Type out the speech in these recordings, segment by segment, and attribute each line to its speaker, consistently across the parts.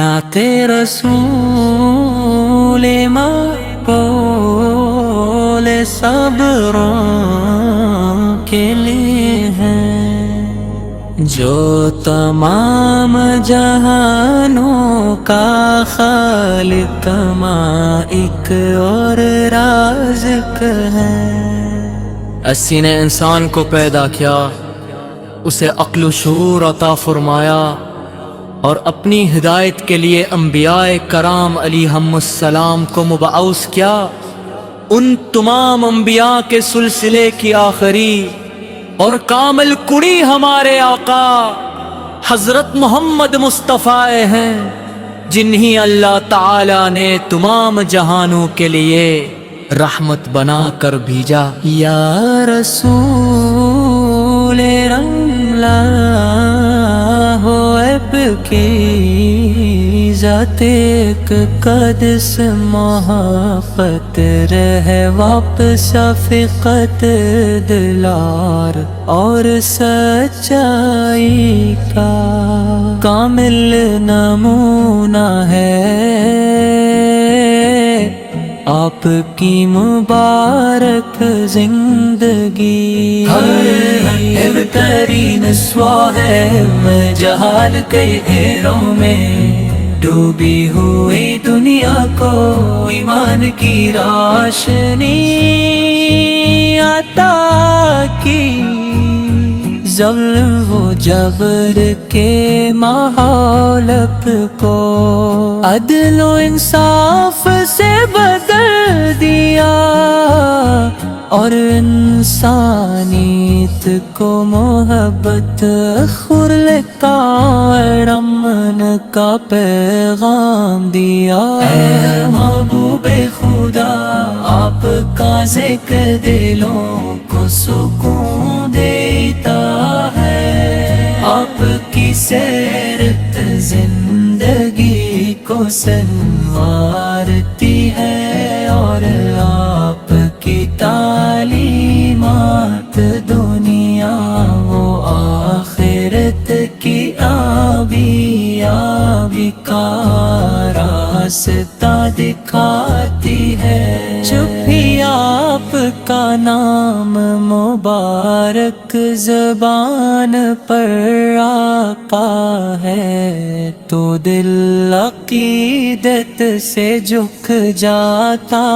Speaker 1: نعت رسول مقبول صبروں کے لیے ہے، جو تمام جہانوں کا خالق مالک اور رازق ہے۔ اسی نے انسان کو پیدا کیا، اسے عقل و شعور عطا فرمایا، اور اپنی ہدایت کے لیے انبیاء کرام علیہم السلام کو مبعوث کیا۔ ان تمام انبیاء کے سلسلے کی آخری اور کامل کڑی ہمارے آقا حضرت محمد مصطفیٰ ہیں، جنہیں اللہ تعالی نے تمام جہانوں کے لیے رحمت بنا کر بھیجا۔ یا رسول رملا ہو اب کی ذات ایک قدس محبت رہے واپس شفقت دلار اور سچائی کا کامل نمونہ ہے آپ کی مبارک زندگی۔ بہترین صاحب جہال کے گھیروں میں ڈوبی ہوئی دنیا کو ایمان کی روشنی عطا کی، ظلم و جبر کے ماحول کو عدل و انصاف سے بدل دیا، اور انسانیت کو محبت خلق امن کا پیغام دیا۔ اے محبوب خدا، آپ کا ذکر دلوں کو سکون دیتا ہے، آپ کی سیرت زندگی کو سنوارتی ہے، اور آپ کی تعلیمات دنیا و آخرت کی آبی کا راستہ دکھاتی ہے۔ جب بھی آپ کا نام مبارک زبان پر آقا ہے، تو دل عقیدت سے جھک جاتا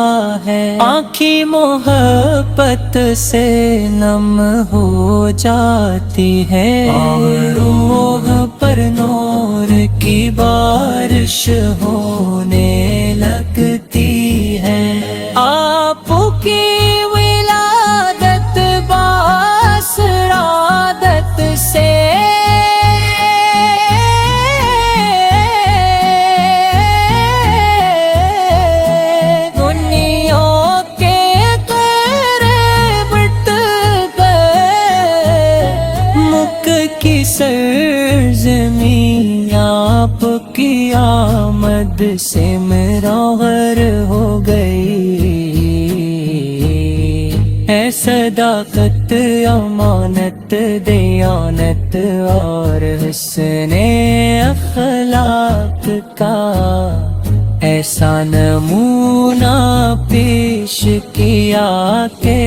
Speaker 1: ہے، آنکھیں محبت سے نم ہو جاتی ہے، اور روح پر نور کی بارش ہونے لگتی ہے۔ آپ کی ولادت باسرادت سے کی سرزمین آپ کی آمد سے منور ہو گئی، ہے صداقت امانت دیانت اور حسن اخلاق کا ایسا نمونہ پیش کیا کہ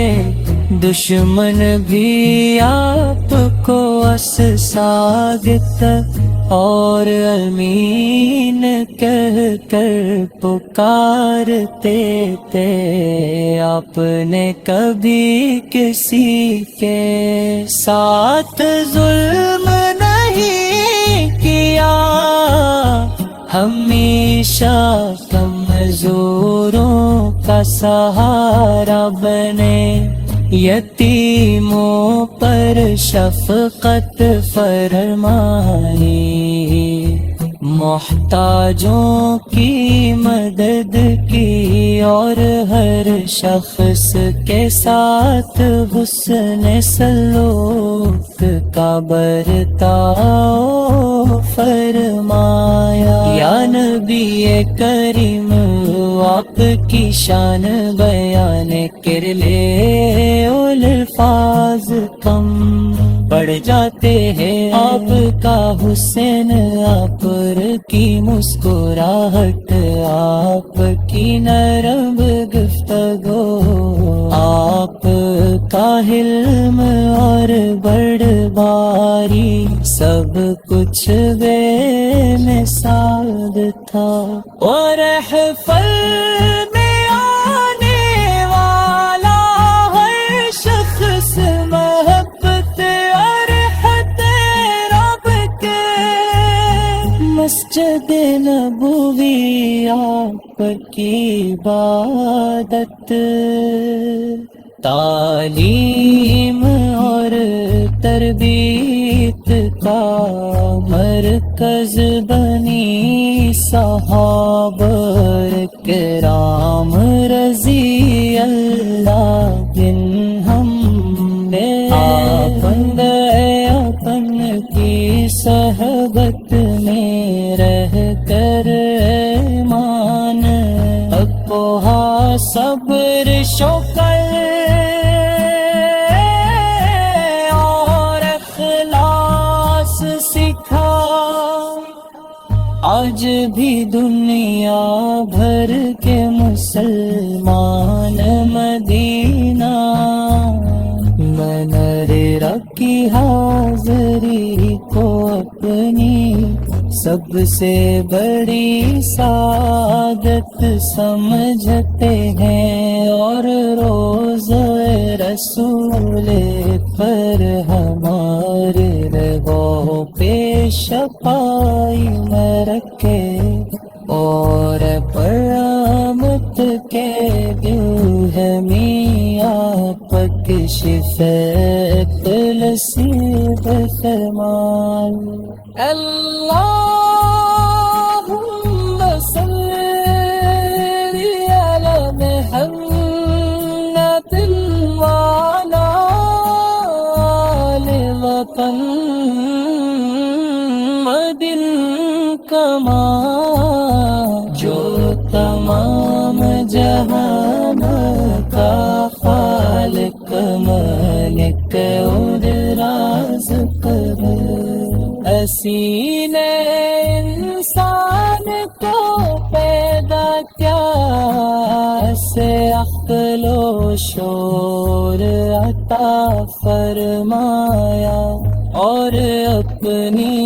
Speaker 1: دشمن بھی آپ کو اسساگتا اور امین کہہ کر پکارتے تھے۔ آپ نے کبھی کسی کے ساتھ ظلم نہیں کیا، ہمیشہ کمزوروں کا سہارا بنے، یتیموں پر شفقت فرمائی، محتاجوں کی مدد کی، اور ہر شخص کے ساتھ حسن سلوک کا برتاؤ فرمایا۔ یا نبی کریم، آپ کی شان بیان کر لے الفاظ کم، بڑھ جاتے ہیں۔ آپ کا حسن، آپ کی مسکراہٹ، آپ کی نرم گفتگو، آپ کا حلم اور بردباری، سب کچھ بے مثال تھا۔ اور محفل میں آنے والا ہر شخص محبت ارحت رب کے، مسجد نبوی آپ کی عبادت، تعلیم اور تربیت کا مرکز بنی صحابہ کرام رضی اللہ عنہم نے اپن کی صحبت میں رہ کر ایمان، تقویٰ، صبر، شکر اور اخلاص سکھا۔ آج بھی دنیا بھر کے مسلمان مدینہ منر رکھی حاضری کو اپنی سب سے بڑی سعادت سمجھتے ہیں، اور روزہ رسول پر ہمارے رگوں پہ شفائی میں رکھے، اور پرامت کے دل ہے میاں پک شفیق نصیب فرمائے۔ اللہم صلی علی محمد وعلی آل وطن مدن کما، جو تمام جہان کا خالق مالک اور رازق ہے۔ اسی نے انسان کو پیدا کیا، سے عقل و شعور عطا فرمایا، اور اپنی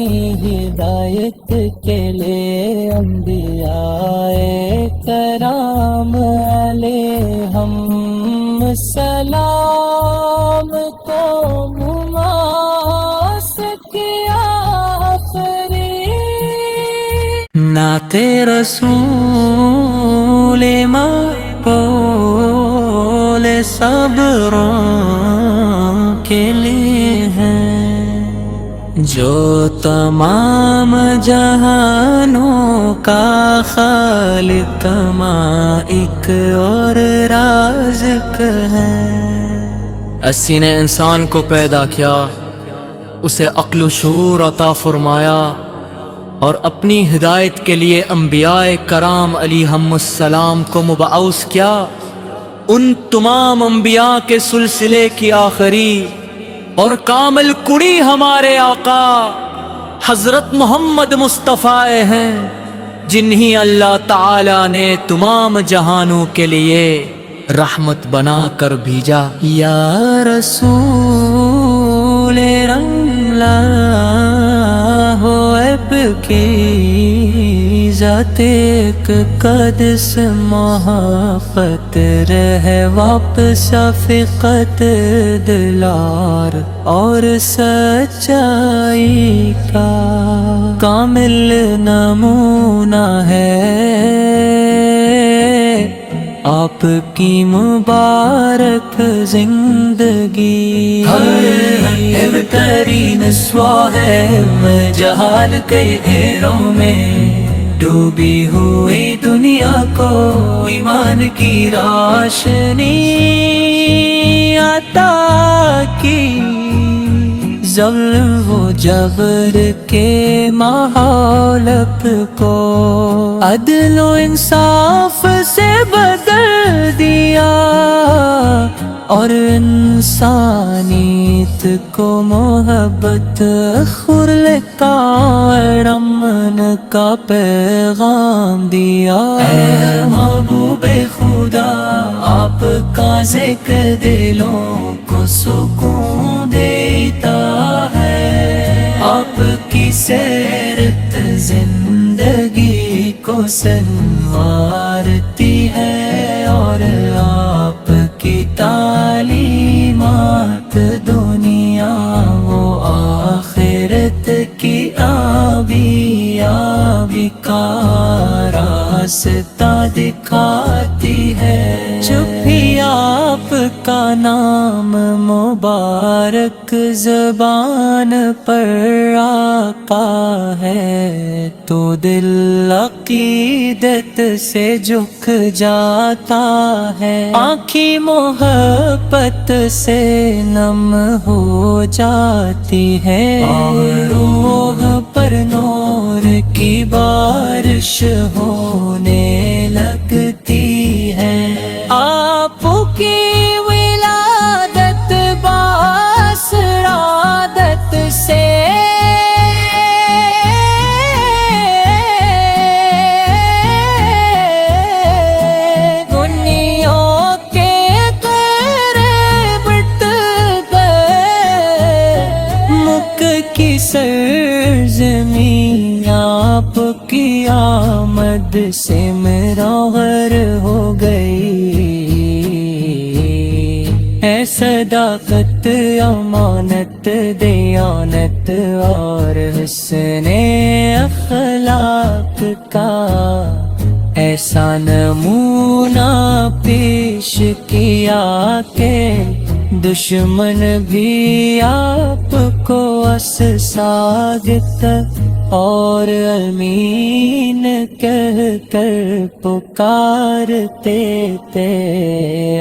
Speaker 1: ہدایت کے لیے انبیاء کرام علیہم السلام کو مماس کیا آفرین۔ نعت رسول مقبول صبروں کے لیے ہے، جو تمام جہانوں کا خالق مالک اور رازق ہے۔ اسی نے انسان کو پیدا کیا، اسے عقل و شعور عطا فرمایا، اور اپنی ہدایت کے لیے انبیاء کرام علیہم السلام کو مبعوث کیا۔ ان تمام انبیاء کے سلسلے کی آخری اور کامل کڑی ہمارے آقا حضرت محمد مصطفیٰ ہیں، جنہیں اللہ تعالی نے تمام جہانوں کے لیے رحمت بنا کر بھیجا۔ یا رسول اللہ ہو اب کی ذات ایک قدس محبت رہے واپس شفقت دلار اور سچائی کا کامل نمونہ ہے آپ کی مبارک زندگی۔ ہر ترین سوہم جہال کے گھیروں میں ڈوبی ہوئی دنیا کو ایمان کی روشنی عطا کی، ظلم و جبر کے ماحول کو عدل و انصاف سے بدل دیا، اور انسانیت کو محبت خلق اور امن کا پیغام دیا۔ اے محبوب خدا آپ کا ذکر دلوں کو سکون دیتا ہے، آپ کی سیرت زندگی کو سنوارتی ہے، اور آپ کی تعلیمات دنیا و آخرت کی آبی کا راستہ دکھاتی ہے۔ جب بھی آپ کا نام مبارک زبان پر آقا ہے تو دل عقیدت سے جھک جاتا ہے، آنکھیں محبت سے نم ہو جاتی ہے، اور روح پر نور کی بارش ہونے لگتی ہے۔ آپ کی ولادت باسرادت سے دنیا کے قریب بٹ گئے، مکہ کی سرزمین آپ کی آمد سے منور ہو گئی۔ ہے صداقت امانت دیانت اور حسن اخلاق کا ایسا نمونہ پیش کیا کہ دشمن بھی آپ کو اسساگت اور امین کہہ کر پکارتے تھے۔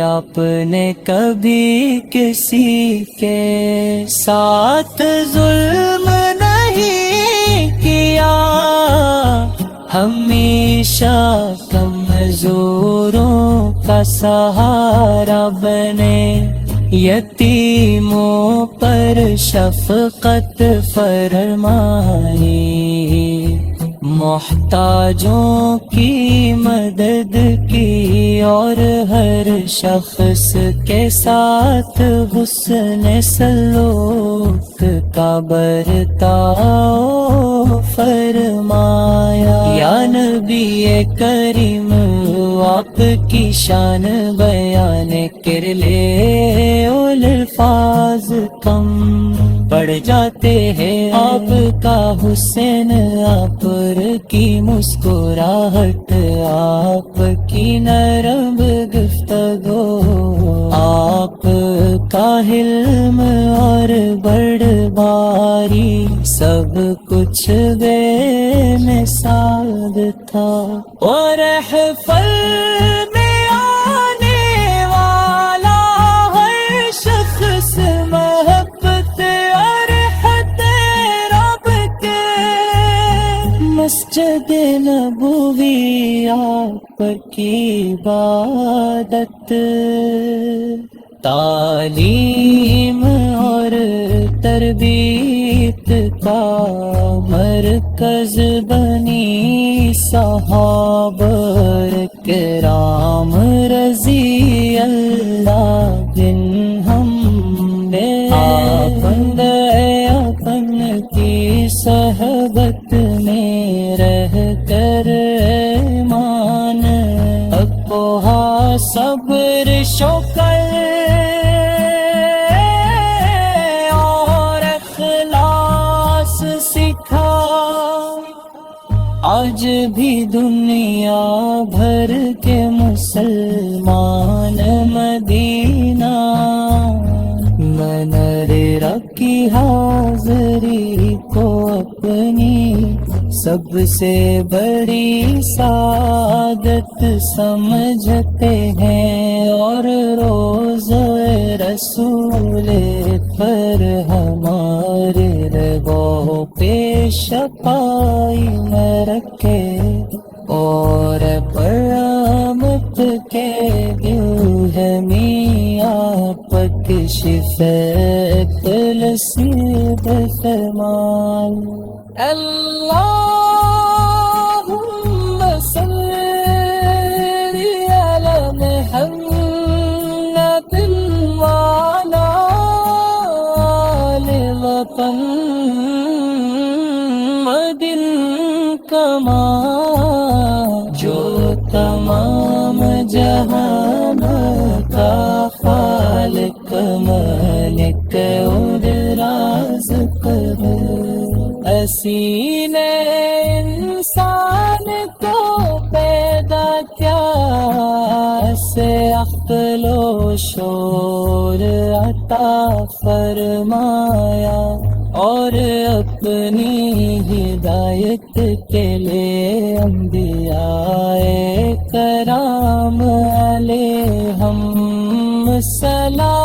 Speaker 1: آپ نے کبھی کسی کے ساتھ ظلم نہیں کیا، ہمیشہ کمزوروں کا سہارا بنے، یتیموں پر شفقت فرمائی، محتاجوں کی مدد کی، اور ہر شخص کے ساتھ حسن سلوک کا برتاؤ فرمایا۔ یا نبی کریم آپ کی شان بیان کر لے، الفاظ کم پڑ جاتے ہیں، آپ کا حسن آپ کی مسکراہٹ، آپ کی نرم گفتگو، آپ کا حلم اور بردباری، سب کچھ بے مثال تھا۔ اور محفل میں آنے والا ہر شخص محبت اور حد رب کے، مسجد نبوی آپ کی عبادت، تعلیم اور تربیت کا مرکز بنی صحابہ کرام رضی اللہ جنہم نے اپن کی صحبت میں رہ کر ایمان، تقویٰ صبر شکر اور اخلاص سکھا۔ آج بھی دنیا بھر کے مسلمان مدینہ منر رکھی حاضری کو اپنی سب سے بڑی سعادت سمجھتے ہیں، اور روزہ رسول پر ہمارے رغو پیش پائی میں رکھے، اور پرامت کے دل ہے میاں اکشف تلسید فرمان اللہم صلی علی محمد وعلی آل وطن مدن کما جو تمام جہان کا خالق مالک اور رازق ہے حسین انسان کو پیدا کیا سے عقل و شعور عطا فرمایا اور اپنی ہدایت کے لیے انبیاء کرام علیہم السلام